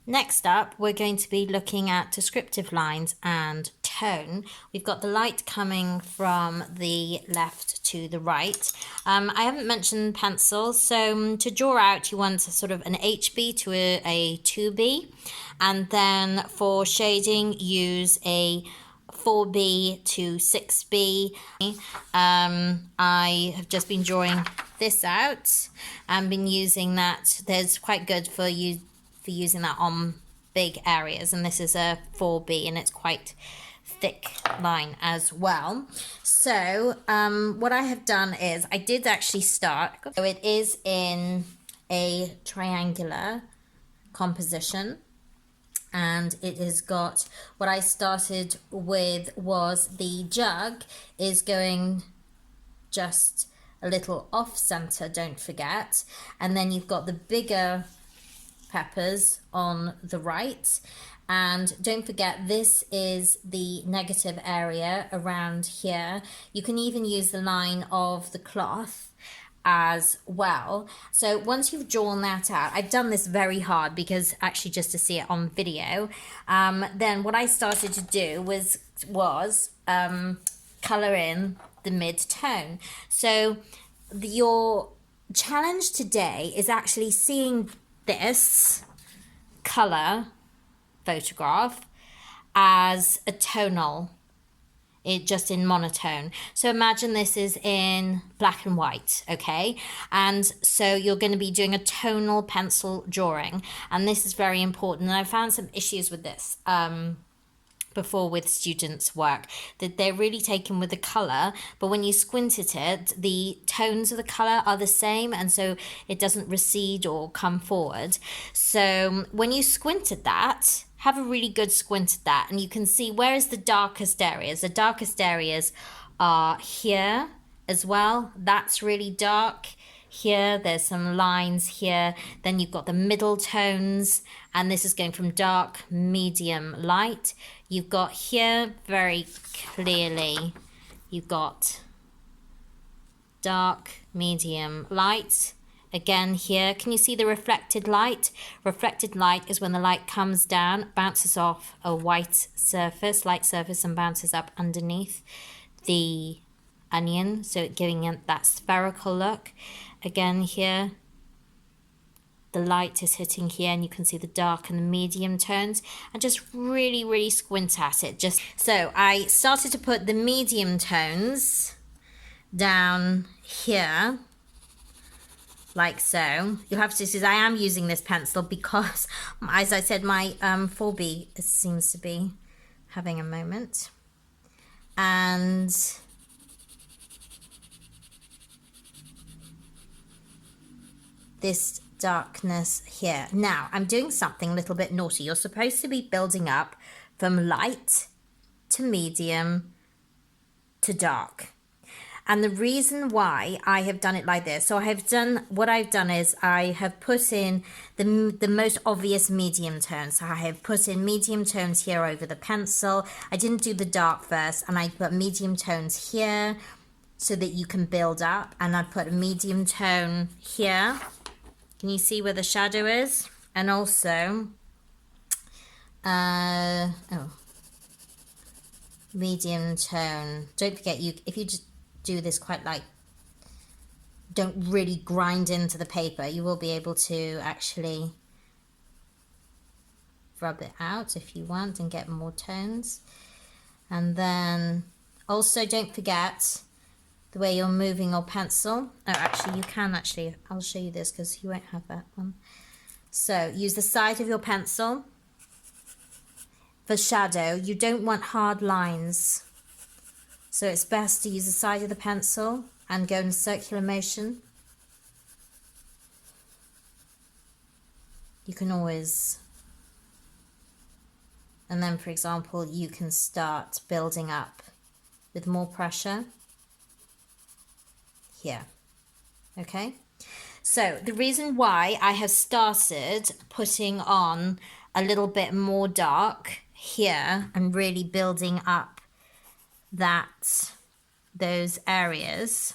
Next up, we're going to be looking at descriptive lines and tone. We've got the light coming from the left to the right. I haven't mentioned pencils, so to draw out you want sort of an HB to a 2B, and then for shading use a 4B to 6B. I have just been drawing this out and been using that. There's quite good for you for using that on big areas, and this is a 4B and it's quite thick line as well. So what I have done is I did actually start, so it is in a triangular composition, and it has got, what I started with was the jug is going just a little off center, don't forget, and then you've got the bigger peppers on the right, and don't forget this is the negative area around here. You can even use the line of the cloth as well. So once you've drawn that out, I've done this very hard because actually just to see it on video, then what I started to do was color in the mid-tone. So your challenge today is actually seeing this color photograph as a tonal, just in monotone. So imagine this is in black and white, okay? And so you're going to be doing a tonal pencil drawing, and this is very important. And I found some issues with this before with students' work, that they're really taken with the color, but when you squint at it, the tones of the color are the same, and so it doesn't recede or come forward. So when you squint at that, have a really good squint at that, and you can see where is the darkest areas. The darkest areas are here as well. That's really dark. Here, there's some lines here. Then you've got the middle tones, and this is going from dark, medium, light. You've got here very clearly, you've got dark, medium, light. Again here, can you see the reflected light? Reflected light is when the light comes down, bounces off a white surface, light surface, and bounces up underneath the onion, so giving it that spherical look. Again here, the light is hitting here, and you can see the dark and the medium tones, and just really squint at it. So I started to put the medium tones down here, like so. You'll have to see I am using this pencil because, as I said, my 4B seems to be having a moment. And this darkness here. Now, I'm doing something a little bit naughty. You're supposed to be building up from light to medium to dark. And the reason why I have done it like this, so what I've done is I have put in the most obvious medium tones. So I have put in medium tones here over the pencil. I didn't do the dark first, and I put medium tones here so that you can build up. And I put a medium tone here. Can you see where the shadow is? And also, medium tone. Don't forget, if you just do this quite like, don't really grind into the paper, you will be able to actually rub it out if you want and get more tones. And then also don't forget the way you're moving your pencil. Oh, actually you can I'll show you this because you won't have that one. So use the side of your pencil for shadow. You don't want hard lines, so it's best to use the side of the pencil and go in circular motion. You can always, and then for example you can start building up with more pressure here. Okay, so the reason why I have started putting on a little bit more dark here and really building up those areas,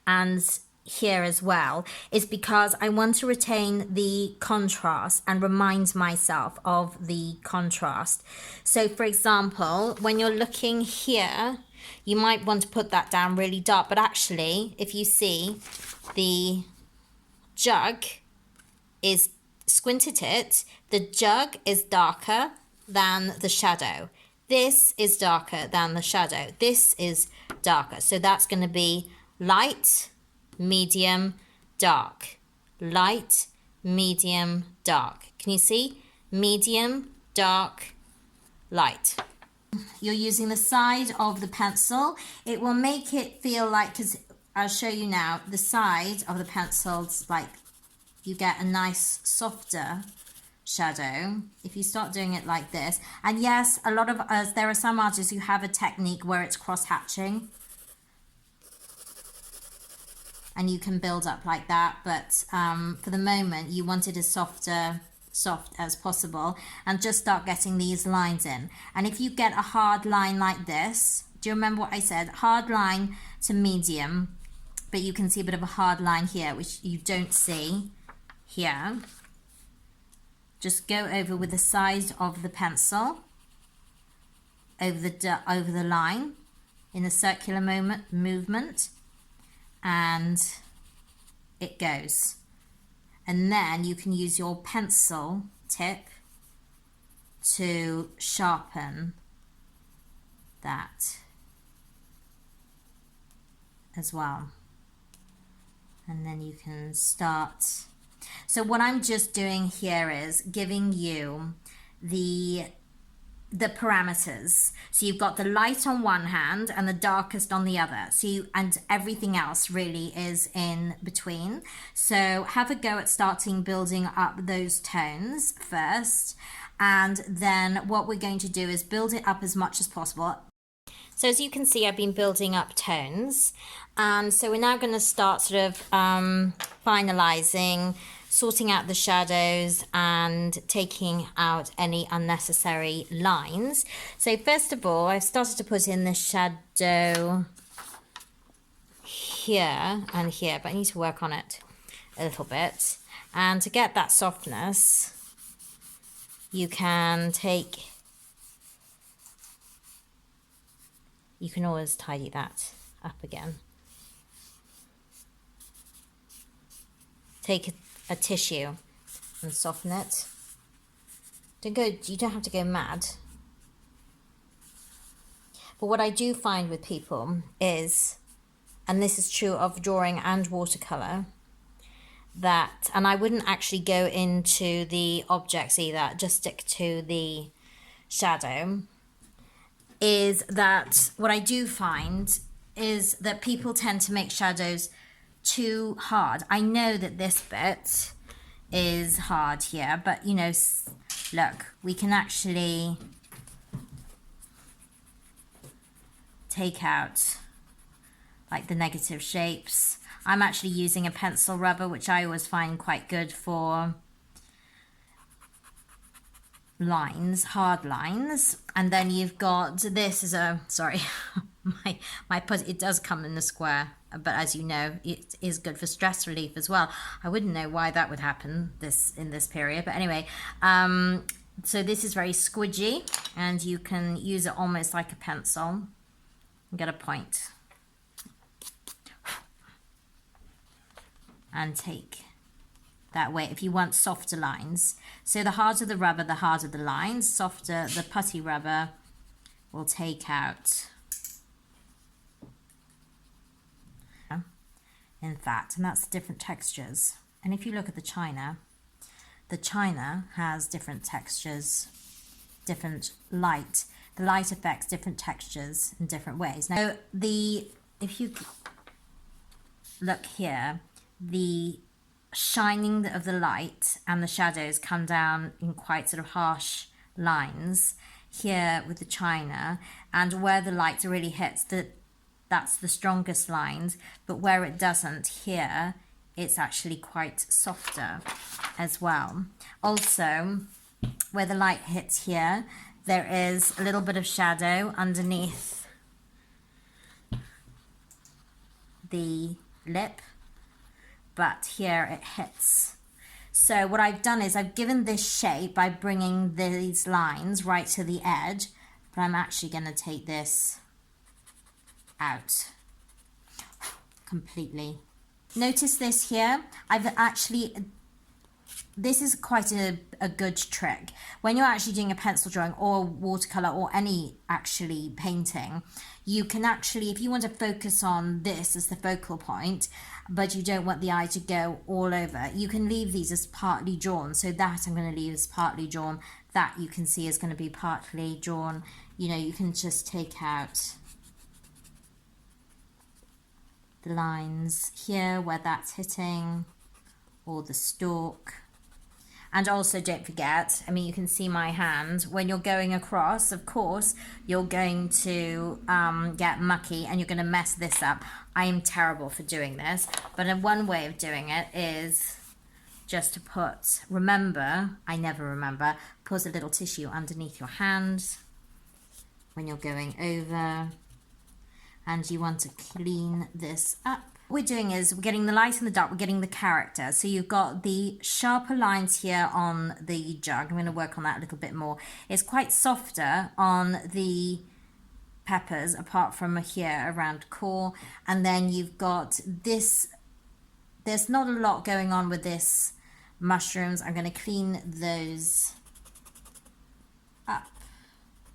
and here as well is because I want to retain the contrast and remind myself of the contrast. So for example, when you're looking here, you might want to put that down really dark, but actually if you see the jug is squinted it, the jug is darker than the shadow. This is darker than the shadow. This is darker. So that's going to be light, medium, dark. Light, medium, dark. Can you see? Medium, dark, light. You're using the side of the pencil. It will make it feel like, because I'll show you now, the side of the pencil's like, you get a nice softer shadow if you start doing it like this. And yes, a lot of us, there are some artists who have a technique where it's cross hatching and you can build up like that, but for the moment you want it as soft as possible, and just start getting these lines in. And if you get a hard line like this, do you remember what I said? Hard line to medium, but you can see a bit of a hard line here which you don't see here. Just go over with the side of the pencil over the line in a circular movement, and it goes. And then you can use your pencil tip to sharpen that as well. And then you can start. So what I'm just doing here is giving you the parameters. So you've got the light on one hand and the darkest on the other. So and everything else really is in between. So have a go at starting building up those tones first. And then what we're going to do is build it up as much as possible. So as you can see, I've been building up tones. And so we're now going to start sort of finalizing, sorting out the shadows and taking out any unnecessary lines. So first of all, I've started to put in the shadow here and here, but I need to work on it a little bit. And to get that softness, you can always tidy that up again. Take a tissue and soften it. You don't have to go mad. But what I do find with people is, and this is true of drawing and watercolor, that, and I wouldn't actually go into the objects either, just stick to the shadow, is that what I do find is that people tend to make shadows too hard. I know that this bit is hard here, but you know, look, we can actually take out like the negative shapes. I'm actually using a pencil rubber, which I always find quite good for lines, hard lines. And then you've got, this is a, sorry, it does come in a square, but as you know, it is good for stress relief as well. I wouldn't know why that would happen in this period, but anyway, so this is very squidgy, and you can use it almost like a pencil and get a point. And take that way if you want softer lines. So the harder the rubber, the harder the lines. Softer the putty rubber will take out, in fact, and that's different textures. And if you look at the china has different textures, different light. The light affects different textures in different ways. Now, if you look here, the shining of the light and the shadows come down in quite sort of harsh lines here with the china, and where the light really hits, that's the strongest lines, but where it doesn't here, it's actually quite softer as well. Also, where the light hits here, there is a little bit of shadow underneath the lip, but here it hits. So what I've done is I've given this shape by bringing these lines right to the edge, but I'm actually going to take this out completely. Notice this here, this is quite a good trick. When you're actually doing a pencil drawing or watercolor or any actually painting, you can actually, if you want to focus on this as the focal point, but you don't want the eye to go all over, you can leave these as partly drawn. So that I'm going to leave as partly drawn. That you can see is going to be partly drawn. You know, you can just take out the lines here where that's hitting, or the stalk. And also don't forget, I mean, you can see my hand. When you're going across, of course, you're going to get mucky and you're going to mess this up. I am terrible for doing this, but one way of doing it is just to put, I never remember, put a little tissue underneath your hand when you're going over, and you want to clean this up. What we're doing is we're getting the light and the dark, we're getting the character. So you've got the sharper lines here on the jug. I'm going to work on that a little bit more. It's quite softer on the peppers, apart from here around core. And then you've got this, there's not a lot going on with this mushrooms. I'm going to clean those up.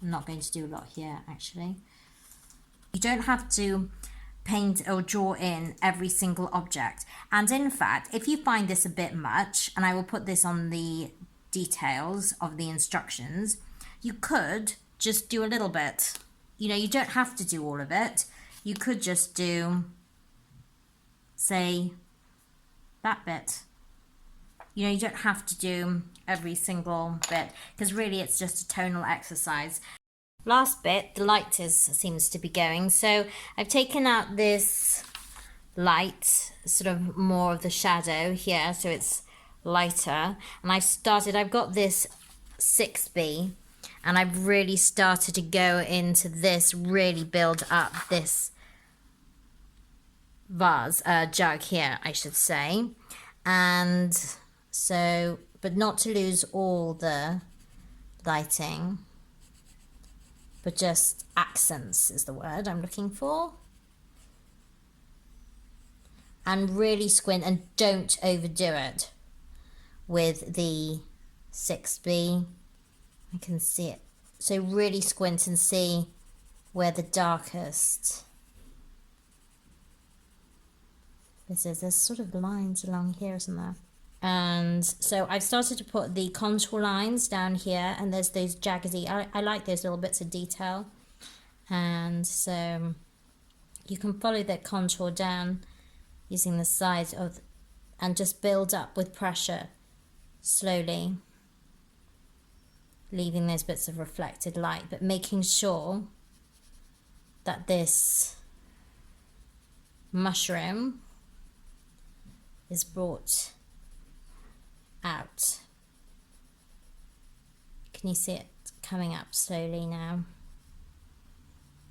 I'm not going to do a lot here, actually. You don't have to paint or draw in every single object. And in fact, if you find this a bit much, and I will put this on the details of the instructions, you could just do a little bit. You know, you don't have to do all of it. You could just do, say, that bit. You know, you don't have to do every single bit, because really it's just a tonal exercise. Last bit, the light seems to be going. So I've taken out this light, sort of more of the shadow here, so it's lighter. And I've got this 6B, and I've really started to go into this, really build up this jug here, I should say. And so, but not to lose all the lighting, but just accents is the word I'm looking for. And really squint, and don't overdo it with the 6B. I can see it. So really squint and see where the darkest this is. There's sort of lines along here, isn't there? And so I've started to put the contour lines down here, and there's those jaggedy, I like those little bits of detail. And so you can follow that contour down using the sides of, and just build up with pressure slowly, leaving those bits of reflected light, but making sure that this mushroom is brought out. Can you see it coming up slowly now?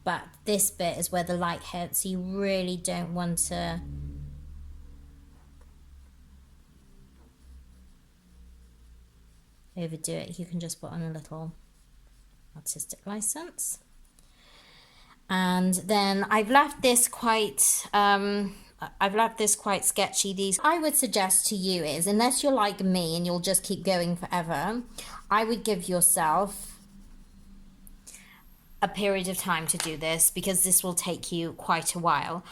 But this bit is where the light hits, so you really don't want to overdo it. You can just put on a little artistic license. And then I've left this quite sketchy. I would suggest to you is, unless you're like me and you'll just keep going forever, I would give yourself a period of time to do this, because this will take you quite a while.